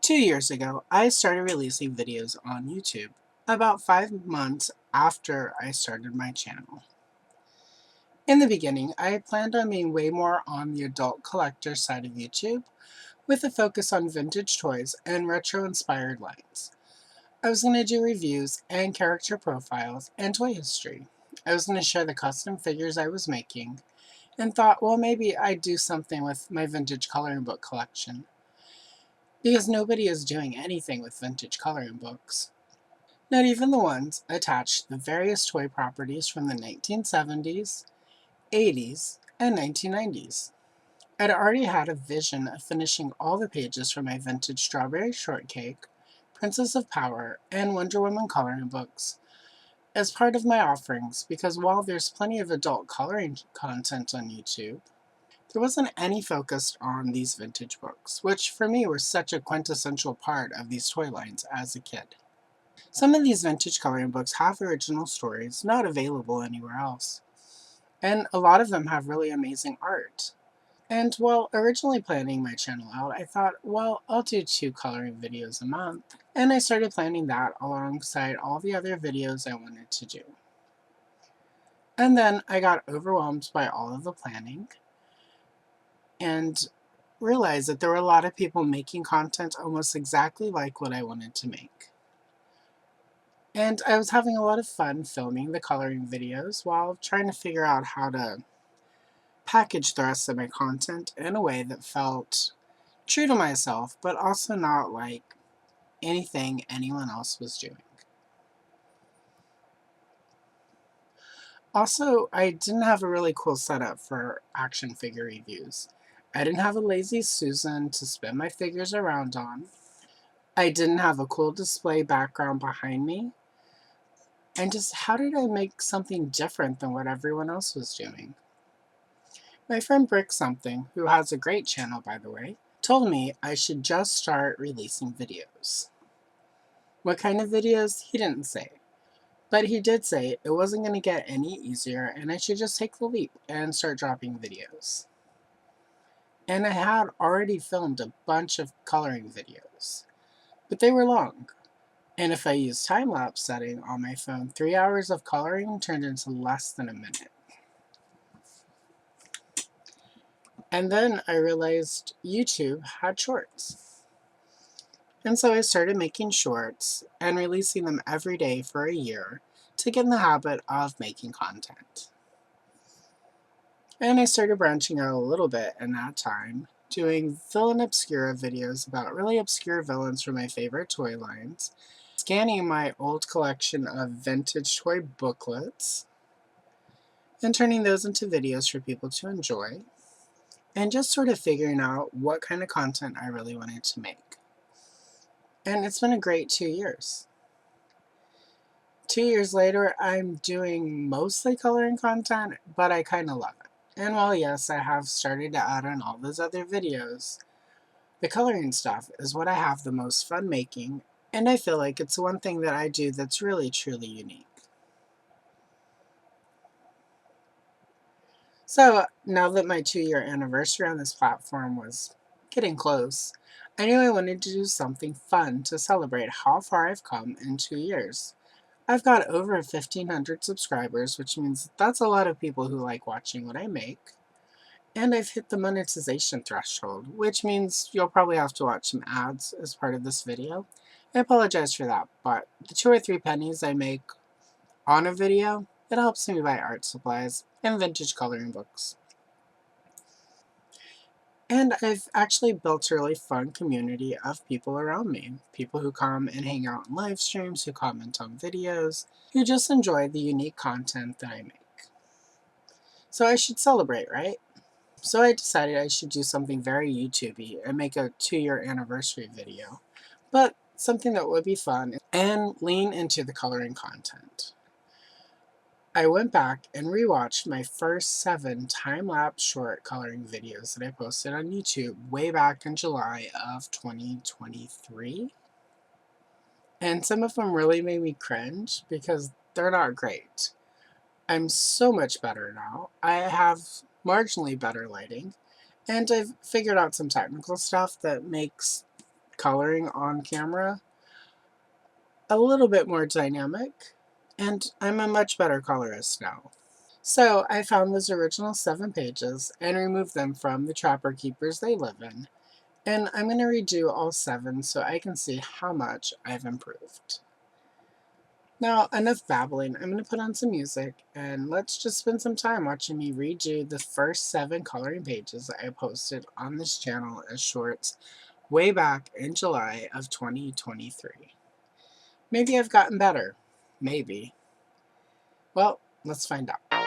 2 years ago, I started releasing videos on YouTube, about 5 months after I started my channel. In the beginning, I planned on being way more on the adult collector side of YouTube, with a focus on vintage toys and retro-inspired lines. I was going to do reviews and character profiles and toy history. I was going to share the custom figures I was making, and thought, well, maybe I'd do something with my vintage coloring book collection, because nobody is doing anything with vintage coloring books. Not even the ones attached to the various toy properties from the 1970s, 80s, and 1990s. I'd already had a vision of finishing all the pages from my vintage Strawberry Shortcake, Princess of Power, and Wonder Woman coloring books as part of my offerings, because while there's plenty of adult coloring content on YouTube, there wasn't any focused on these vintage books, which for me were such a quintessential part of these toy lines as a kid. Some of these vintage coloring books have original stories not available anywhere else, and a lot of them have really amazing art. And while originally planning my channel out, I thought, well, I'll do 2 coloring videos a month, and I started planning that alongside all the other videos I wanted to do. And then I got overwhelmed by all of the planning and realized that there were a lot of people making content almost exactly like what I wanted to make. And I was having a lot of fun filming the coloring videos while trying to figure out how to package the rest of my content in a way that felt true to myself, but also not like anything anyone else was doing. Also, I didn't have a really cool setup for action figure reviews. I didn't have a lazy Susan to spin my figures around on. I didn't have a cool display background behind me. And just how did I make something different than what everyone else was doing? My friend Brick Something, who has a great channel by the way, told me I should just start releasing videos. What kind of videos? He didn't say. But he did say it wasn't going to get any easier and I should just take the leap and start dropping videos. And I had already filmed a bunch of coloring videos, but they were long. And if I used time-lapse setting on my phone, 3 hours of coloring turned into less than a minute. And then I realized YouTube had shorts. And so I started making shorts and releasing them every day for a year to get in the habit of making content. And I started branching out a little bit in that time, doing villain obscura videos about really obscure villains from my favorite toy lines, scanning my old collection of vintage toy booklets, and turning those into videos for people to enjoy, and just sort of figuring out what kind of content I really wanted to make. And it's been a great 2 years. 2 years later, I'm doing mostly coloring content, but I kind of love it. And while yes, I have started to add on all those other videos, the coloring stuff is what I have the most fun making, and I feel like it's one thing that I do that's really truly unique. So now that my 2 year anniversary on this platform was getting close, I knew I wanted to do something fun to celebrate how far I've come in 2 years. I've got over 1,500 subscribers, which means that's a lot of people who like watching what I make. And I've hit the monetization threshold, which means you'll probably have to watch some ads as part of this video. I apologize for that, but the 2 or 3 pennies I make on a video, it helps me buy art supplies and vintage coloring books. And I've actually built a really fun community of people around me. People who come and hang out on live streams, who comment on videos, who just enjoy the unique content that I make. So I should celebrate, right? So I decided I should do something very YouTube-y and make a 2 year anniversary video, but something that would be fun and lean into the coloring content. I went back and rewatched my first 7 time-lapse short coloring videos that I posted on YouTube way back in July of 2023. And some of them really made me cringe because they're not great. I'm so much better now. I have marginally better lighting, and I've figured out some technical stuff that makes coloring on camera a little bit more dynamic, and I'm a much better colorist now. So I found those original 7 pages and removed them from the Trapper Keepers they live in, and I'm going to redo all 7 so I can see how much I've improved. Now, enough babbling, I'm going to put on some music, and let's just spend some time watching me redo the first 7 coloring pages I posted on this channel as shorts way back in July of 2023. Maybe I've gotten better. Maybe. Well, let's find out.